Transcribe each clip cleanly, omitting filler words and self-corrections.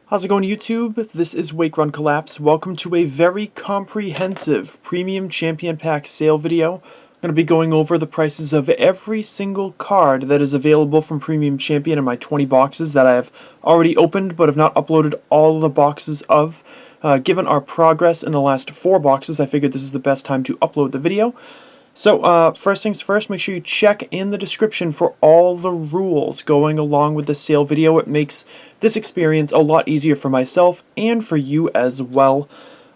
How's it going, YouTube? This is Wake Run Collapse. Welcome to a very comprehensive Premium Champion Pack sale video. I'm going to be going over the prices of every single card that is available from Premium Champion in my 20 boxes that I have already opened but have not uploaded all of the boxes of. Given our progress in the last 4 boxes, I figured this is the best time to upload the video. So, first things first, make sure you check in the description for all the rules going along with the sale video. It makes this experience a lot easier for myself and for you as well.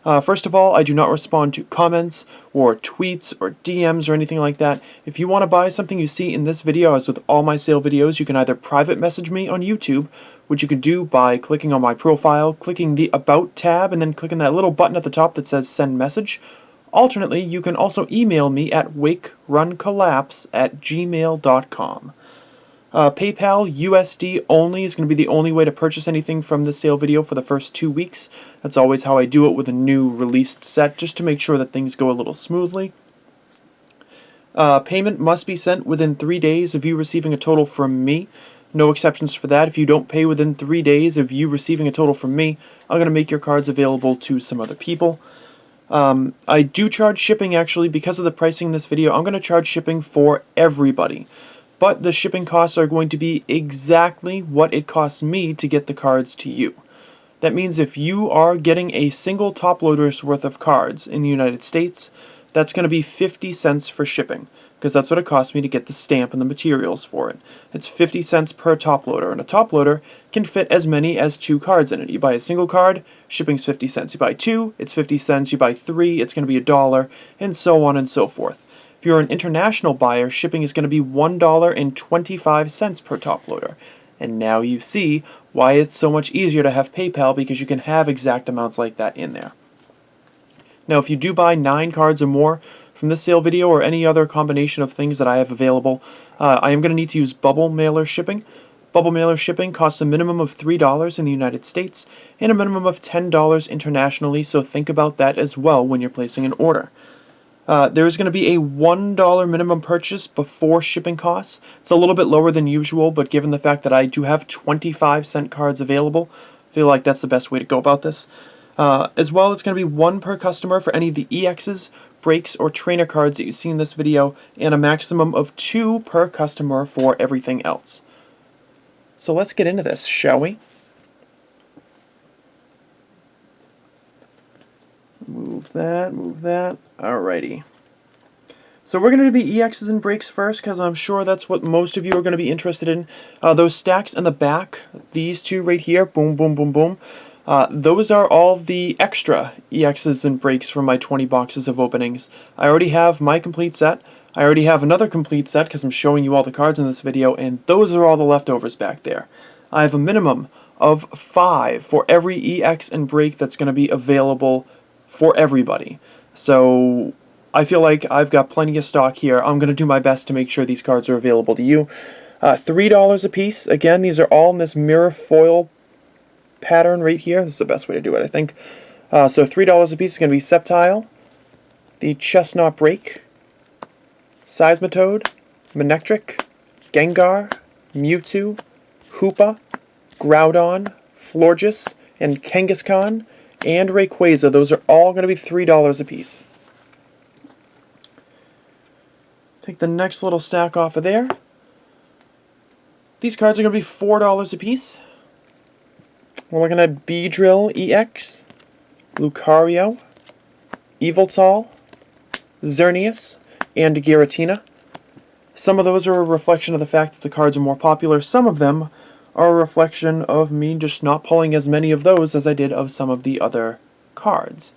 First of all, I do not respond to comments or tweets or DMs or anything like that. If you want to buy something you see in this video, as with all my sale videos, you can either private message me on YouTube, which you can do by clicking on my profile, clicking the About tab, and then clicking that little button at the top that says Send Message. Alternately, you can also email me at wakeruncollapse@gmail.com. PayPal USD only is going to be the only way to purchase anything from this sale video for the first 2 weeks. That's always how I do it with a new released set, just to make sure that things go a little smoothly. Payment must be sent within 3 days of you receiving a total from me. No exceptions for that. If you don't pay within 3 days of you receiving a total from me, I'm going to make your cards available to some other people. I do charge shipping, actually, because of the pricing in this video. I'm going to charge shipping for everybody, but the shipping costs are going to be exactly what it costs me to get the cards to you. That means if you are getting a single top loader's worth of cards in the United States, that's going to be 50 cents for shipping, because that's what it costs me to get the stamp and the materials for it. It's 50 cents per top loader, and a top loader can fit as many as 2 cards in it. You buy a single card, shipping's 50 cents. You buy 2, it's 50 cents. You buy 3, it's going to be $1, and so on and so forth. If you're an international buyer, shipping is going to be $1.25 per top loader. And now you see why it's so much easier to have PayPal, because you can have exact amounts like that in there. Now, if you do buy 9 cards or more from this sale video or any other combination of things that I have available, I am going to need to use bubble mailer shipping. Bubble mailer shipping costs a minimum of $3 in the United States and a minimum of $10 internationally, so think about that as well when you're placing an order. There is going to be a $1 minimum purchase before shipping costs. It's a little bit lower than usual, but given the fact that I do have 25-cent cards available, I feel like that's the best way to go about this. As well, it's going to be 1 per customer for any of the EXs, breaks, or trainer cards that you see in this video, and a maximum of 2 per customer for everything else. So let's get into this, shall we? Move that, move that. Alrighty. So we're going to do the EXs and breaks first, because I'm sure that's what most of you are going to be interested in. Those stacks in the back, these 2 right here, boom, boom, boom, boom. Those are all the extra EXs and breaks from my 20 boxes of openings. I already have my complete set. I already have another complete set because I'm showing you all the cards in this video, and those are all the leftovers back there. I have a minimum of 5 for every EX and break that's going to be available for everybody. So I feel like I've got plenty of stock here. I'm going to do my best to make sure these cards are available to you. $3 a piece. Again, these are all in this mirror foil pattern right here. This is the best way to do it, I think. So $3 a piece is going to be Sceptile, the Chestnut Break, Seismitoad, Manectric, Gengar, Mewtwo, Hoopa, Groudon, Florges, and Kangaskhan, and Rayquaza. Those are all going to be $3 a piece. Take the next little stack off of there. These cards are going to be $4 a piece. We're looking at Beedrill EX, Lucario, Yveltal, Xerneas, and Giratina. Some of those are a reflection of the fact that the cards are more popular. Some of them are a reflection of me just not pulling as many of those as I did of some of the other cards.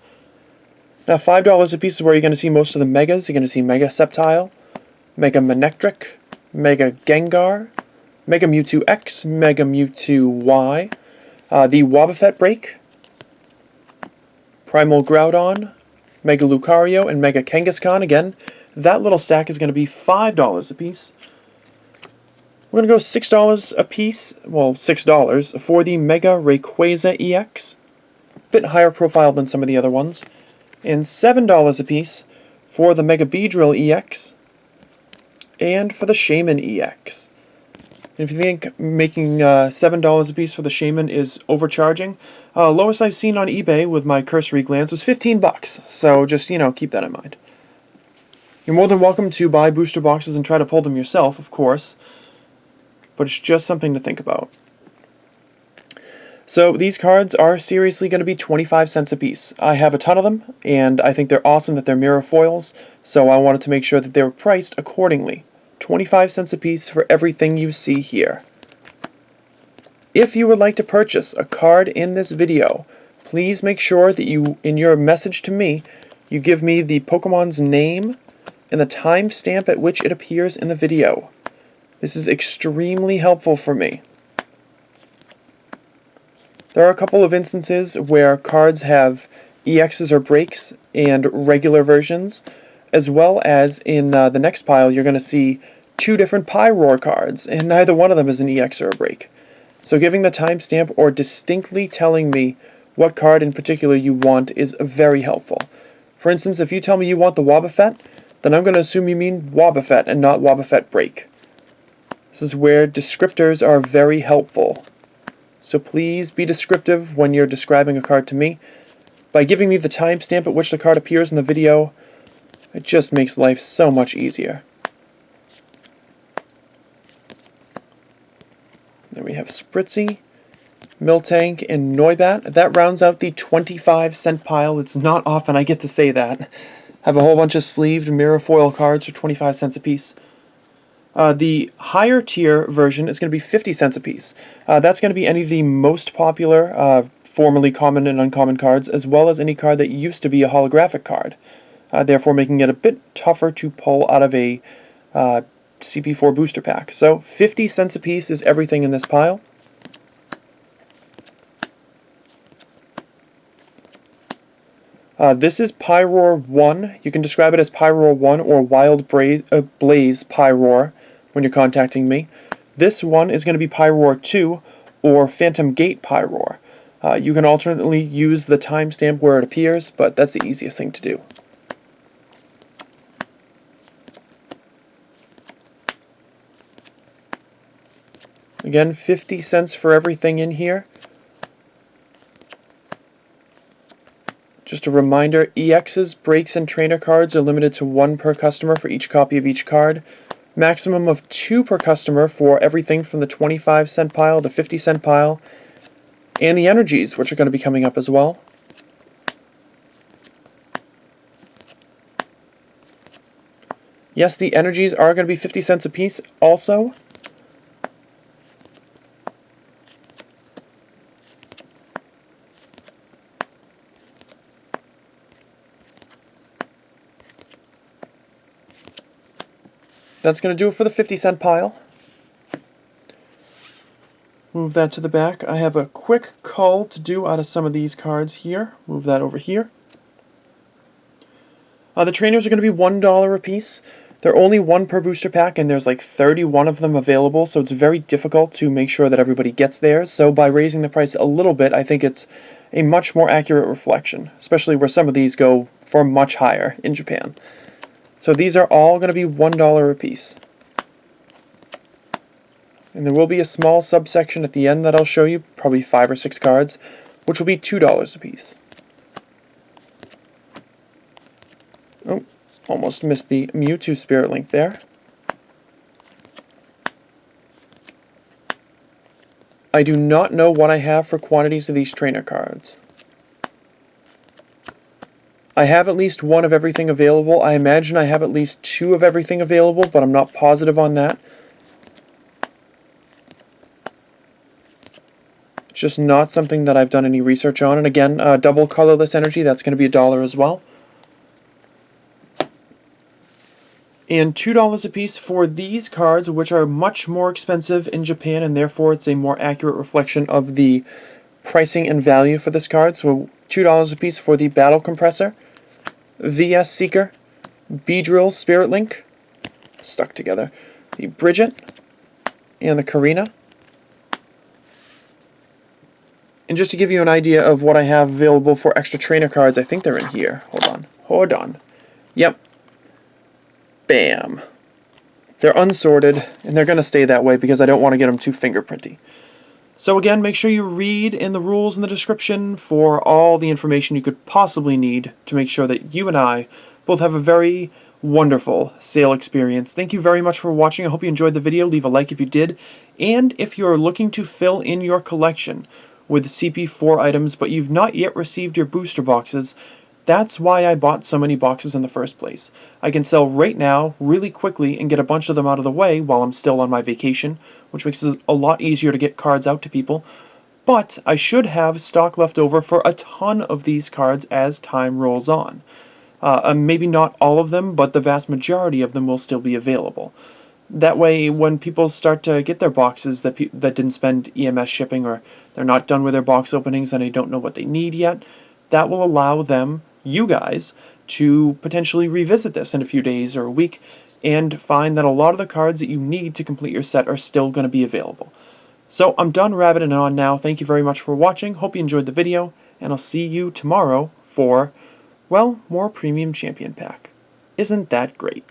Now, $5 a piece is where you're going to see most of the Megas. You're going to see Mega Sceptile, Mega Manectric, Mega Gengar, Mega Mewtwo X, Mega Mewtwo Y, the Wobbuffet Break, Primal Groudon, Mega Lucario, and Mega Kangaskhan. Again, that little stack is going to be $5 a piece. We're going to go $6 a piece, well, $6 for the Mega Rayquaza EX. A bit higher profile than some of the other ones. And $7 a piece for the Mega Beedrill EX. And for the Shaman EX. And if you think making $7 a piece for the Shaman is overcharging, lowest I've seen on eBay with my cursory glance was 15 bucks. So just, keep that in mind. You're more than welcome to buy booster boxes and try to pull them yourself, of course, but it's just something to think about. So these cards are seriously going to be 25 cents a piece. I have a ton of them, and I think they're awesome that they're mirror foils, so I wanted to make sure that they were priced accordingly. 25 cents a piece for everything you see here. If you would like to purchase a card in this video, please make sure that you, in your message to me, you give me the Pokemon's name and the timestamp at which it appears in the video. This is extremely helpful for me. There are a couple of instances where cards have EXs or breaks and regular versions, as well as in the next pile you're going to see two different Pyroar cards, and neither one of them is an EX or a break. So giving the timestamp or distinctly telling me what card in particular you want is very helpful. For instance, if you tell me you want the Wobbuffet, then I'm going to assume you mean Wobbuffet and not Wobbuffet break. This is where descriptors are very helpful. So please be descriptive when you're describing a card to me. By giving me the timestamp at which the card appears in the video, it just makes life so much easier. Then we have Spritzy, Miltank, and Noibat. That rounds out the 25 cent pile. It's not often I get to say that. I have a whole bunch of sleeved mirror foil cards for 25 cents a piece. The higher tier version is going to be 50 cents a piece. That's going to be any of the most popular, formerly common and uncommon cards, as well as any card that used to be a holographic card, therefore making it a bit tougher to pull out of a CP4 booster pack. So 50 cents a piece is everything in this pile. This is Pyroar 1. You can describe it as Pyroar 1 or Wild Blaze Pyroar when you're contacting me. This one is going to be Pyroar 2 or Phantom Gate Pyroar. You can alternately use the timestamp where it appears, but that's the easiest thing to do. Again, 50 cents for everything in here. Just a reminder, EXs, breaks, and trainer cards are limited to 1 per customer for each copy of each card. Maximum of 2 per customer for everything from the 25 cent pile to 50 cent pile. And the energies, which are going to be coming up as well. Yes, the energies are going to be 50 cents a piece also. That's going to do it for the 50 cent pile. Move that to the back. I have a quick cull to do out of some of these cards here. Move that over here. The trainers are going to be $1 a piece. They're only 1 per booster pack, and there's like 31 of them available, so it's very difficult to make sure that everybody gets theirs. So by raising the price a little bit, I think it's a much more accurate reflection, especially where some of these go for much higher in Japan. So these are all going to be $1 a piece. And there will be a small subsection at the end that I'll show you, probably 5 or 6 cards, which will be $2 a piece. Oh, almost missed the Mewtwo Spirit Link there. I do not know what I have for quantities of these trainer cards. I have at least 1 of everything available. I imagine I have at least 2 of everything available, but I'm not positive on that. It's just not something that I've done any research on. And again, double colorless energy, that's going to be $1 as well. And $2 a piece for these cards, which are much more expensive in Japan, and therefore it's a more accurate reflection of the pricing and value for this card. So $2 a piece for the Battle Compressor, VS Seeker, Beedrill Spirit Link, stuck together, the Bridget, and the Karina. And just to give you an idea of what I have available for extra trainer cards, I think they're in here. Hold on. Yep. Bam. They're unsorted, and they're going to stay that way because I don't want to get them too fingerprinty. So again, make sure you read in the rules in the description for all the information you could possibly need to make sure that you and I both have a very wonderful sale experience. Thank you very much for watching. I hope you enjoyed the video. Leave a like if you did. And if you're looking to fill in your collection with CP4 items, but you've not yet received your booster boxes, that's why I bought so many boxes in the first place. I can sell right now, really quickly, and get a bunch of them out of the way while I'm still on my vacation, which makes it a lot easier to get cards out to people. But I should have stock left over for a ton of these cards as time rolls on. Maybe not all of them, but the vast majority of them will still be available. That way, when people start to get their boxes that didn't spend EMS shipping, or they're not done with their box openings and they don't know what they need yet, that will allow them, you guys, to potentially revisit this in a few days or a week and find that a lot of the cards that you need to complete your set are still going to be available. So I'm done rabbiting on now. Thank you very much for watching. Hope you enjoyed the video, and I'll see you tomorrow for, well, more Premium Champion Pack. Isn't that great?